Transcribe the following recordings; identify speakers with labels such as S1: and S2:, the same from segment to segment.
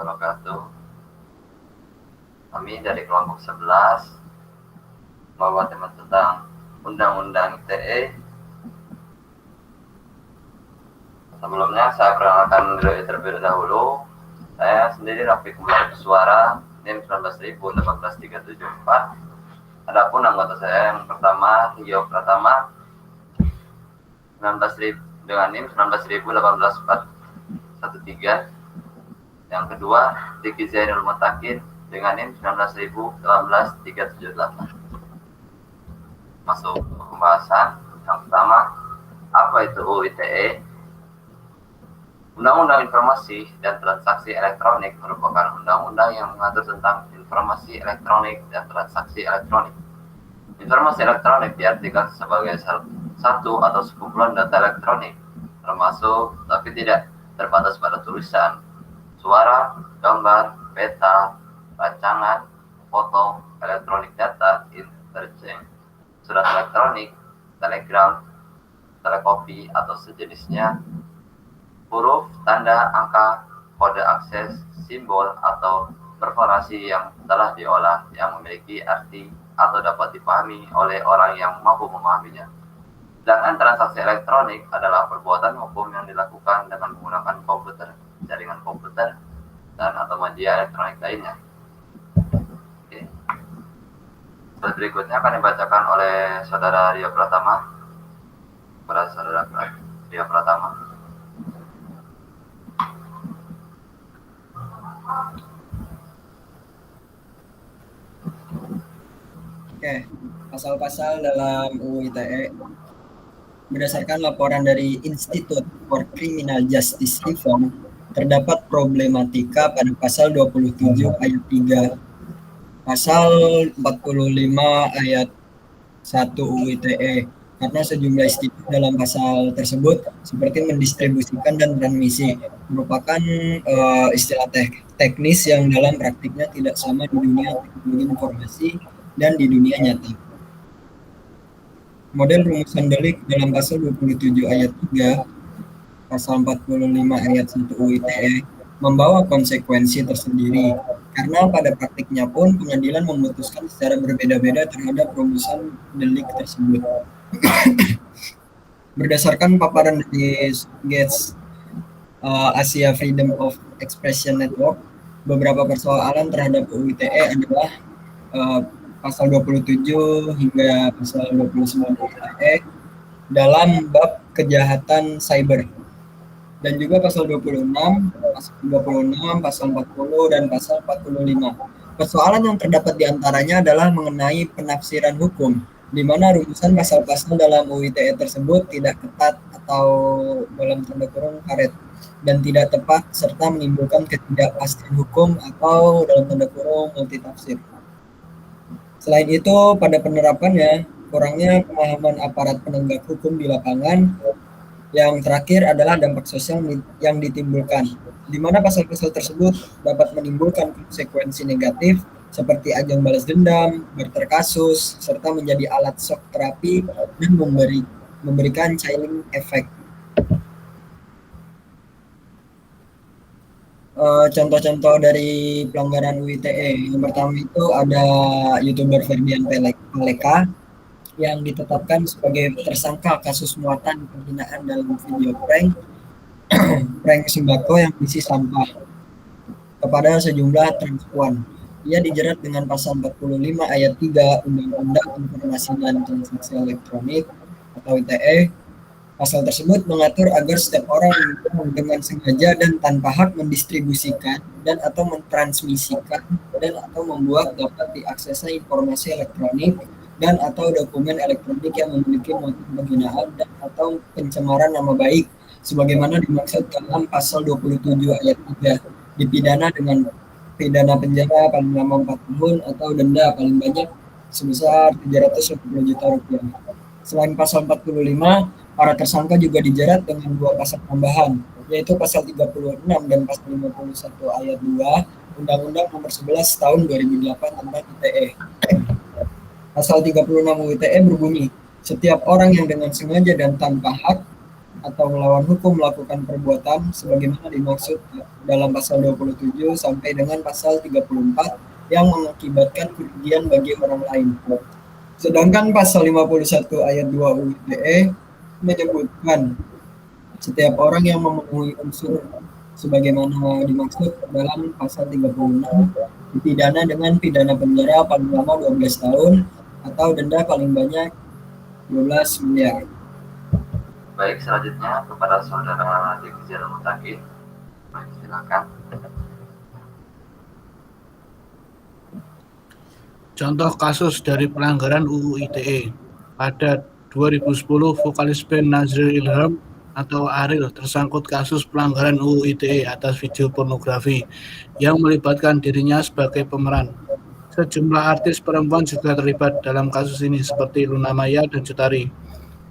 S1: wabarakatuh. Kami dari kelompok 11 membawa tema tentang Undang-Undang ITE. Sebelumnya saya perkenalkan diri terlebih dahulu. Saya sendiri Rafiq Umar Suara, NIM 19.18374. Adapun anggota saya yang pertama Rio Pratama 19.000 dengan NIM 19.18413. Yang kedua Diki Zainul Mutakin dengan NIM 19.18378. Masuk ke pembahasan. Yang pertama, apa itu UU ITE? Undang-Undang Informasi dan Transaksi Elektronik merupakan undang-undang yang mengatur tentang informasi elektronik dan transaksi elektronik. Informasi elektronik diartikan sebagai satu atau sekumpulan data elektronik, termasuk tapi tidak terbatas pada tulisan, suara, gambar, peta, rancangan, foto, elektronik data, interchange, surat elektronik, telegram, telekopi atau sejenisnya, huruf, tanda, angka, kode akses, simbol, atau perforasi yang telah diolah yang memiliki arti atau dapat dipahami oleh orang yang mampu memahaminya. Sedangkan transaksi elektronik adalah perbuatan hukum yang dilakukan dengan menggunakan komputer, jaringan komputer, dan atau media elektronik lainnya. Oke. Berikutnya akan dibacakan oleh Saudara Rio Pratama. Kepada Saudara Rio Pratama.
S2: Oke, pasal-pasal dalam UU ITE. Berdasarkan laporan dari Institute for Criminal Justice Reform, terdapat problematika pada pasal 27 ayat 3, pasal 45 ayat 1 UU ITE, karena sejumlah istilah dalam pasal tersebut seperti mendistribusikan dan transmisi merupakan istilah teknis yang dalam praktiknya tidak sama di dunia teknologi informasi dan di dunia nyata. Model rumusan delik dalam pasal 27 ayat 3, pasal 45 ayat 1 UU ITE membawa konsekuensi tersendiri, karena pada praktiknya pun pengadilan memutuskan secara berbeda-beda terhadap rumusan delik tersebut. Berdasarkan paparan dari Gates Asia Freedom of Expression Network, beberapa persoalan terhadap UU ITE adalah pasal 27 hingga pasal 29 ITE dalam bab kejahatan cyber, dan juga pasal 26, pasal 40, dan pasal 45. Persoalan yang terdapat diantaranya adalah mengenai penafsiran hukum, di mana rumusan pasal-pasal dalam UU ITE tersebut tidak ketat atau dalam tanda kurung karet, dan tidak tepat, serta menimbulkan ketidakpastian hukum atau dalam tanda kurung multitafsir. Selain itu, pada penerapannya, kurangnya pemahaman aparat penegak hukum di lapangan. Yang terakhir adalah dampak sosial yang ditimbulkan, di mana pasal-pasal tersebut dapat menimbulkan konsekuensi negatif seperti ajang balas dendam, barter kasus, serta menjadi alat shock terapi dan memberikan chilling effect. Contoh-contoh dari pelanggaran UU ITE. Yang pertama itu ada YouTuber Ferdian Paleka yang ditetapkan sebagai tersangka kasus muatan penghinaan dalam video prank sembako yang berisi sampah kepada sejumlah transpuan. Ia dijerat dengan pasal 45 ayat 3 Undang-Undang Informasi dan Transaksi Elektronik atau ITE. Pasal tersebut mengatur agar setiap orang dengan sengaja dan tanpa hak mendistribusikan dan atau mentransmisikan dan atau membuat dapat diaksesnya informasi elektronik dan atau dokumen elektronik yang memiliki motif penghinaan dan atau pencemaran nama baik sebagaimana dimaksud dalam pasal 27 ayat 3, dipidana dengan pidana penjara paling lama 4 tahun atau denda paling banyak sebesar 350 juta rupiah. Selain pasal 45, para tersangka juga dijerat dengan 2 pasal tambahan, yaitu pasal 36 dan pasal 51 ayat 2 Undang-Undang Nomor 11 Tahun 2008 tentang ITE. Pasal 36 UU ITE berbunyi, setiap orang yang dengan sengaja dan tanpa hak atau melawan hukum melakukan perbuatan sebagaimana dimaksud dalam pasal 27 sampai dengan pasal 34 yang mengakibatkan kerugian bagi orang lain. Sedangkan pasal 51 ayat 2 UU ITE menyebutkan setiap orang yang memenuhi unsur sebagaimana dimaksud dalam pasal 36 dipidana dengan pidana penjara paling lama 12 tahun atau denda paling banyak 12 miliar.
S1: Baik, selanjutnya kepada saudara Diki Mutakin. Baik, silakan.
S3: Contoh kasus dari pelanggaran UU ITE. Pada 2010, vokalis band Nazril Ilham atau Ariel tersangkut kasus pelanggaran UU ITE atas video pornografi yang melibatkan dirinya sebagai pemeran. Sejumlah artis perempuan juga terlibat dalam kasus ini seperti Luna Maya dan Cut Tari.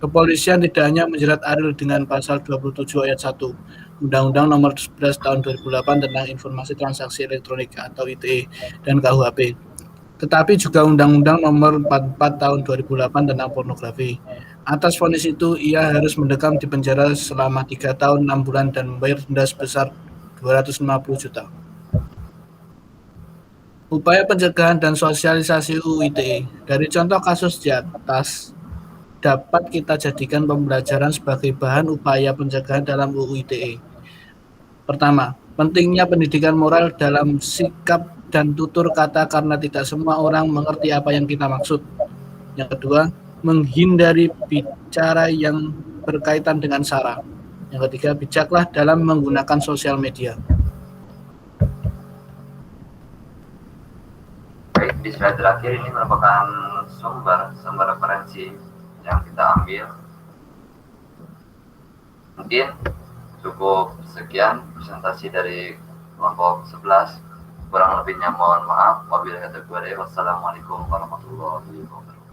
S3: Kepolisian tidak hanya menjerat Ariel dengan pasal 27 ayat 1 Undang-Undang Nomor 11 Tahun 2008 tentang Informasi Transaksi Elektronik atau ITE dan KUHP, tetapi juga Undang-Undang Nomor 44 Tahun 2008 tentang pornografi. Atas vonis itu, ia harus mendekam di penjara selama 3 tahun 6 bulan dan membayar denda sebesar 250 juta. Upaya pencegahan dan sosialisasi UU ITE. Dari contoh kasus di atas, dapat kita jadikan pembelajaran sebagai bahan upaya pencegahan dalam UU ITE. Pertama, pentingnya pendidikan moral dalam sikap dan tutur kata karena tidak semua orang mengerti apa yang kita maksud. Yang kedua, menghindari bicara yang berkaitan dengan sara. Yang ketiga, bijaklah dalam menggunakan sosial media.
S1: Baik, di slide terakhir ini merupakan sumber referensi yang kita ambil. Mungkin cukup sekian presentasi dari kelompok 11. Kurang lebihnya mohon maaf. Wabillahi taufiq. Wassalamualaikum warahmatullahi wabarakatuh.